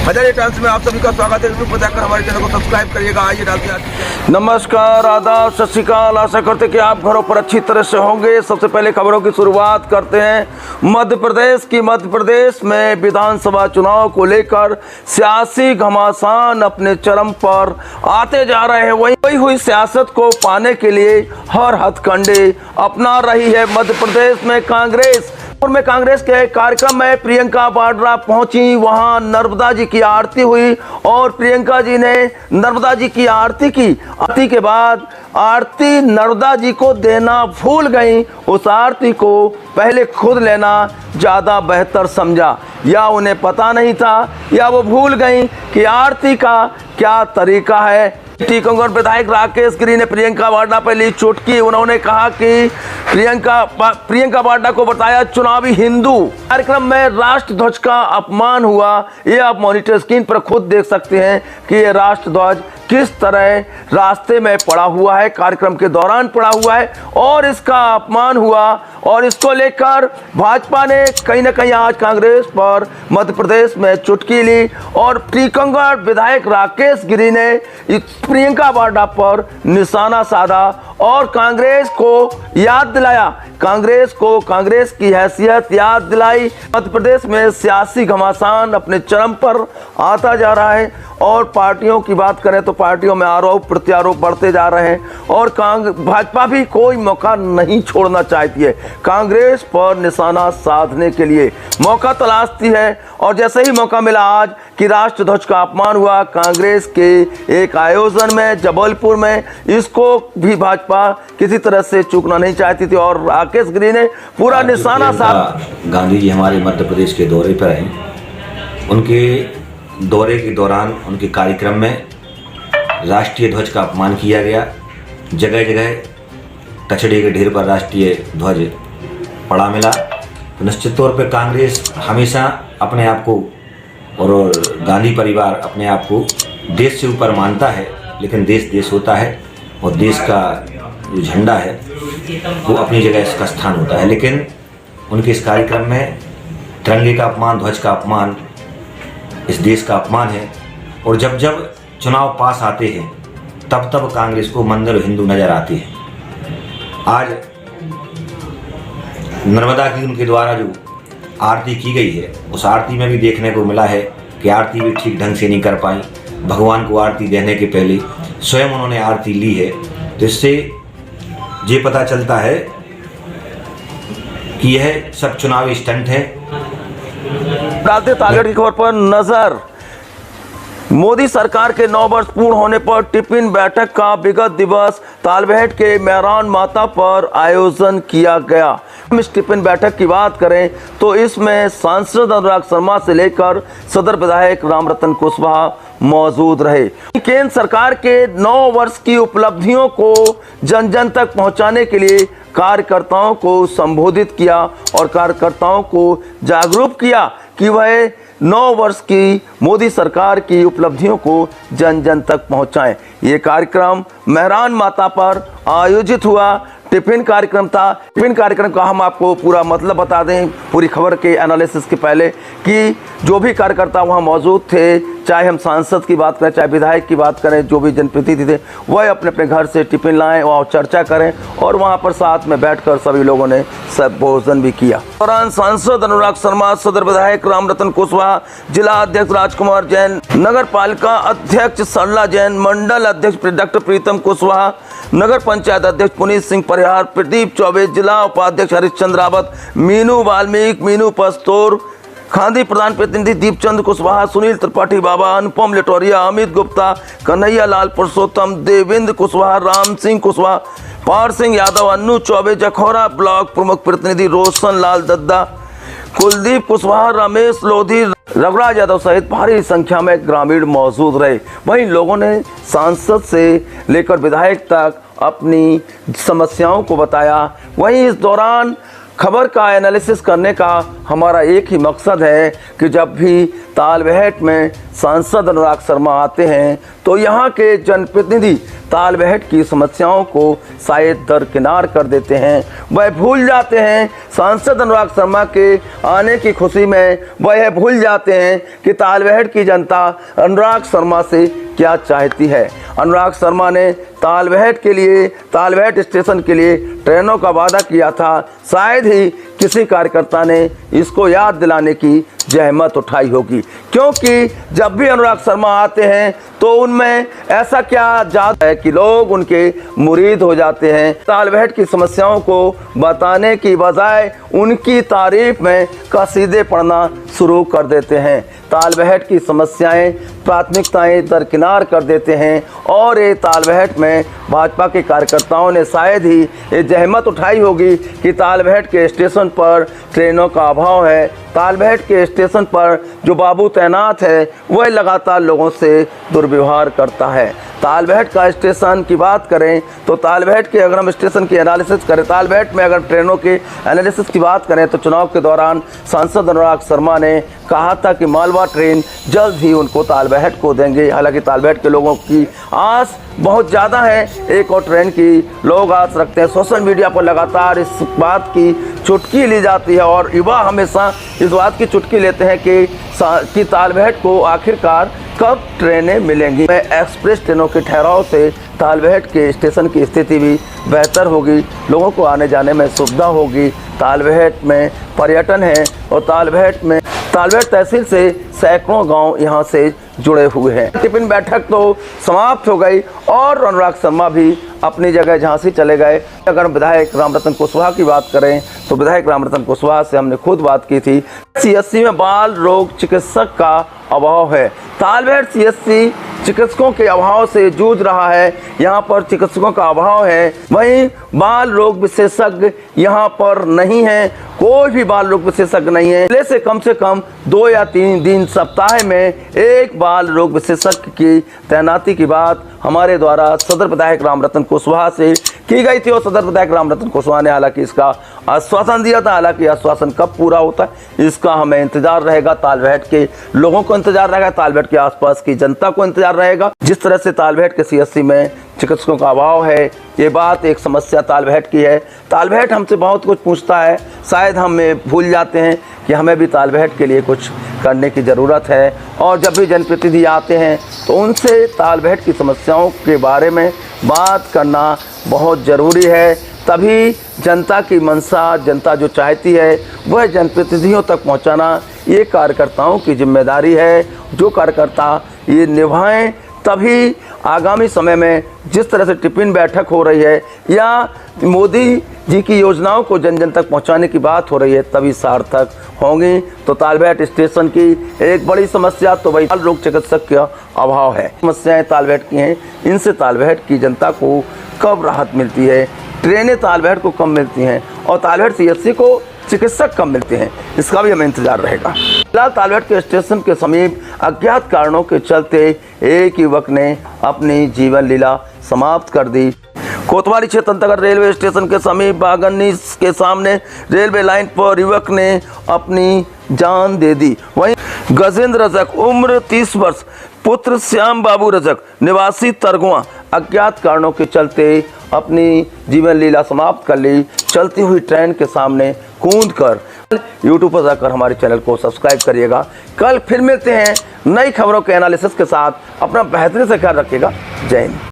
Hazare times में आप सभी का स्वागत है। यूट्यूब पर जाकर हमारे चैनल को सब्सक्राइब करिएगा। आइए डालते हैं। नमस्कार, आदाब, सत श्री अकाल। आशा करते हैं कि आप घरों पर अच्छी तरह से होंगे। सबसे पहले खबरों की शुरुआत करते हैं मध्य प्रदेश में विधानसभा चुनाव को लेकर सियासी घमासान अपने चरम पर आते जा रहे हैं। वही हुई सियासत को पाने के लिए हर हथकंडे अपना रही है मध्य प्रदेश में कांग्रेस। कांग्रेस के कार्यक्रम में प्रियंका वाड्रा पहुंची, वहां नर्मदा जी की आरती हुई और प्रियंका जी ने नर्मदा जी की आरती की। आरती के बाद आरती नर्मदा जी को देना भूल गई। उस आरती को पहले खुद लेना ज़्यादा बेहतर समझा, या उन्हें पता नहीं था या वो भूल गई कि आरती का क्या तरीका है। टीकमगढ़ विधायक राकेश गिरी ने प्रियंका वाड्रा पर ली चुटकी। उन्होंने कहा कि प्रियंका वाड्रा को बताया चुनावी हिंदू। कार्यक्रम में राष्ट्र ध्वज का अपमान हुआ। ये आप मॉनिटर स्क्रीन पर खुद देख सकते हैं कि ये राष्ट्र ध्वज किस तरह रास्ते में पड़ा हुआ है, कार्यक्रम के दौरान पड़ा हुआ है और इसका अपमान हुआ। और इसको लेकर भाजपा ने कहीं ना कहीं आज कांग्रेस पर मध्य प्रदेश में चुटकी ली और टीकमगढ़ विधायक राकेश गिरी ने प्रियंका वाड्रा पर निशाना साधा और कांग्रेस को याद दिलाया, कांग्रेस की हैसियत याद दिलाई। मध्य प्रदेश में सियासी घमासान अपने चरम पर आता जा रहा है और पार्टियों की बात करें तो पार्टियों में आरोप प्रत्यारोप बढ़ते जा रहे हैं और भाजपा भी कोई मौका नहीं छोड़ना चाहती है। कांग्रेस पर निशाना साधने के लिए मौका तलाशती है और जैसे ही मौका मिला आज कि राष्ट्र ध्वज का अपमान हुआ कांग्रेस के एक आयोजन में जबलपुर में, इसको भी भाजपा किसी तरह से चूकना नहीं चाहती थी और राकेश गिरी ने पूरा निशाना साधा। गांधी जी हमारे मध्य प्रदेश के दौरे पर आए। उनके दौरे के दौरान उनके कार्यक्रम में राष्ट्रीय ध्वज का अपमान किया गया। जगह जगह कचड़े के ढेर पर राष्ट्रीय ध्वज पड़ा मिला। तो निश्चित तौर पर कांग्रेस हमेशा अपने आप को और गांधी परिवार अपने आप को देश से ऊपर मानता है, लेकिन देश देश होता है और देश का जो झंडा है वो अपनी जगह इसका स्थान होता है। लेकिन उनके इस कार्यक्रम में तिरंगे का अपमान, ध्वज का अपमान इस देश का अपमान है। और जब जब चुनाव पास आते हैं तब तब कांग्रेस को मंदिर हिंदू नजर आते हैं। आज नर्मदा की उनके द्वारा जो आरती की गई है उस आरती में भी देखने को मिला है कि आरती भी ठीक ढंग से नहीं कर पाई। भगवान को आरती देने के पहले स्वयं उन्होंने आरती ली है। तो इससे ये पता चलता है कि यह सब चुनावी स्टंट है। डालते ताकत की खबर पर नजर। मोदी सरकार के 9 वर्ष पूर्ण होने पर टिफिन बैठक का विगत दिवस तालबेहट के मेहरान माता पर आयोजन किया गया। हम इस टिफिन बैठक की बात करें तो इसमें सांसद अनुराग शर्मा से लेकर सदर विधायक रामरतन कुशवाहा मौजूद रहे। केंद्र सरकार के 9 वर्ष की उपलब्धियों को जन जन तक पहुंचाने के लिए कार्यकर्ताओं को संबोधित किया और कार्यकर्ताओं को जागरूक किया कि वह 9 वर्ष की मोदी सरकार की उपलब्धियों को जन जन तक पहुंचाएं। ये कार्यक्रम मेहरान माता पर आयोजित हुआ। टिफिन कार्यक्रम था। टिफिन कार्यक्रम का हम आपको पूरा मतलब बता दें पूरी खबर के एनालिसिस के पहले कि जो भी कार्यकर्ता वहां मौजूद थे, चाहे हम सांसद की बात करें चाहे विधायक की बात करें, जो भी जनप्रतिनिधि थे वह अपने अपने घर से टिफिन लाएं और चर्चा करें और वहां पर साथ में बैठकर सभी लोगों ने सब भोजन भी किया। दौरान सांसद अनुराग शर्मा, सदर विधायक रामरतन कुशवाहा, जिला अध्यक्ष राजकुमार जैन, नगर पालिका अध्यक्ष सरला जैन, मंडल अध्यक्ष डॉक्टर प्रीतम कुशवाहा, नगर पंचायत अध्यक्ष पुनीत सिंह परिहार, प्रदीप चौबे, जिला उपाध्यक्ष हरिश्चंद्र रावत, मीनू वाल्मीकि, मीनू पस्तौर, खादी प्रधान प्रतिनिधि दीपचंद कुशवाहा, सुनील त्रिपाठी बाबा, अनुपम लेटोरिया, अमित गुप्ता, कन्हैया लाल पुरुषोत्तम, देवेंद्र कुशवाहा, राम सिंह कुशवाहा, पार सिंह यादव, अन्नू चौबे, जखौरा ब्लॉक प्रमुख प्रतिनिधि रोशन लाल दद्दा, कुलदीप कुशवाहा, रमेश लोधी, रघुराज यादव सहित भारी संख्या में ग्रामीण मौजूद रहे। वहीं लोगों ने सांसद से लेकर विधायक तक अपनी समस्याओं को बताया। वहीं इस दौरान खबर का एनालिसिस करने का हमारा एक ही मकसद है कि जब भी तालबेहट में सांसद अनुराग शर्मा आते हैं तो यहाँ के जनप्रतिनिधि तालबेहट की समस्याओं को शायद दरकिनार कर देते हैं। वह भूल जाते हैं सांसद अनुराग शर्मा के आने की खुशी में, वह भूल जाते हैं कि तालबेहट की जनता अनुराग शर्मा से क्या चाहती है। अनुराग शर्मा ने तालबेहट के लिए, तालबेहट स्टेशन के लिए ट्रेनों का वादा किया था। शायद ही किसी कार्यकर्ता ने इसको याद दिलाने की जहमत उठाई होगी, क्योंकि जब भी अनुराग शर्मा आते हैं तो उनमें ऐसा क्या जादू है कि लोग उनके मुरीद हो जाते हैं। तालबेहट की समस्याओं को बताने की बजाय उनकी तारीफ में कसीदे पढ़ना शुरू कर देते हैं। तालबेहट की समस्याएं, प्राथमिकताएं दरकिनार कर देते हैं और ये तालबेहट में भाजपा के कार्यकर्ताओं ने शायद ही ये जहमत उठाई होगी कि तालबेहट के स्टेशन पर ट्रेनों का अभाव है। तालबेहट के स्टेशन पर जो बाबू तैनात है वह लगातार लोगों से दुर्व्यवहार करता है। तालबेहट का स्टेशन की बात करें तो तालबेहट के, अगर हम स्टेशन की एनालिसिस करें, तालबेहट में अगर ट्रेनों के एनालिसिस की बात करें तो चुनाव के दौरान सांसद अनुराग शर्मा ने कहा था कि मालवा ट्रेन जल्द ही उनको तालबेहट को देंगे। हालांकि तालबेहट के लोगों की आस बहुत ज़्यादा है एक और ट्रेन की, लोग आस रखते हैं। सोशल मीडिया पर लगातार इस बात की चुटकी ली जाती है और युवा हमेशा इस बात की चुटकी लेते हैं कि तालबेहट को आखिरकार कब ट्रेनें मिलेंगी। एक्सप्रेस ट्रेनों के ठहराव से तालबेहट के स्टेशन की स्थिति भी बेहतर होगी, लोगों को आने जाने में सुविधा होगी। तालबेहट में पर्यटन है और तालबेहट तहसील से सैकड़ों गांव यहां से जुड़े हुए हैं। टिफिन बैठक तो समाप्त हो गई और अनुराग शर्मा भी अपनी जगह झांसी चले गए। अगर विधायक रामरतन कुशवाहा की बात करें तो विधायक रामरतन कुशवाहा से हमने खुद बात की थी। सीएससी में बाल रोग चिकित्सक का अभाव है। तालबेहट सीएससी चिकित्सकों के अभाव से जूझ रहा है। यहाँ पर चिकित्सकों का अभाव है, वहीं बाल रोग विशेषज्ञ यहाँ पर नहीं है, कोई भी बाल रोग विशेषज्ञ नहीं है। पहले से कम 2 या 3 दिन सप्ताह में एक बाल रोग विशेषज्ञ की तैनाती की बात हमारे द्वारा सदर विधायक रामरतन कुशवाहा से की गई थी और सदर विधायक रामरतन कुशवाहा ने हालांकि इसका आश्वासन दिया था। हालांकि आश्वासन कब पूरा होता है इसका हमें इंतजार रहेगा, तालबेहट के लोगों को इंतजार रहेगा, तालबेहट के आसपास की जनता को इंतजार रहेगा। जिस तरह से तालबेहट के सीएससी में चिकित्सकों का अभाव है, ये बात एक समस्या तालबेहट की है। तालबेहट हमसे बहुत कुछ पूछता है, शायद हमें भूल जाते हैं कि हमें भी तालबेहट के लिए कुछ करने की ज़रूरत है। और जब भी जनप्रतिनिधि आते हैं तो उनसे तालबेहट की समस्याओं के बारे में बात करना बहुत ज़रूरी है, तभी जनता की मंशा, जनता जो चाहती है वह जनप्रतिनिधियों तक पहुंचाना ये कार्यकर्ताओं की जिम्मेदारी है। जो कार्यकर्ता ये निभाएं तभी आगामी समय में जिस तरह से टिफिन बैठक हो रही है या मोदी जी की योजनाओं को जन जन तक पहुंचाने की बात हो रही है तभी सार्थक होंगी। तो तालबेहट स्टेशन की एक बड़ी समस्या तो वही बाल रोग चिकित्सक का अभाव है। समस्याएं तालबेहट की हैं, इनसे तालबेहट की जनता को कब राहत मिलती है, ट्रेनें तालबेहट को कम मिलती हैं और तालबेहट सीएससी को चिकित्सक कम मिलते हैं, इसका भी हमें इंतजार रहेगा। फिलहाल तालबेहट के स्टेशन के समीप अज्ञात कारणों के चलते एक युवक ने अपनी जीवन लीला समाप्त कर दी। कोतवाली क्षेत्र अंतर्गत रेलवे स्टेशन के समीप बागन्नी के सामने रेलवे लाइन पर युवक ने अपनी जान दे दी। वहीं गजेंद्र रजक उम्र 30 वर्ष पुत्र श्याम बाबू रजक निवासी तरगुआ अज्ञात कारणों के चलते अपनी जीवन लीला समाप्त कर ली। चलती हुई ट्रेन के सामने कूदकर यूट्यूब पर जाकर हमारे चैनल को सब्सक्राइब करिएगा। कल फिर मिलते हैं नई खबरों के एनालिसिस के साथ। अपना बेहतरीन से ख्याल रखिएगा। जय हिंद।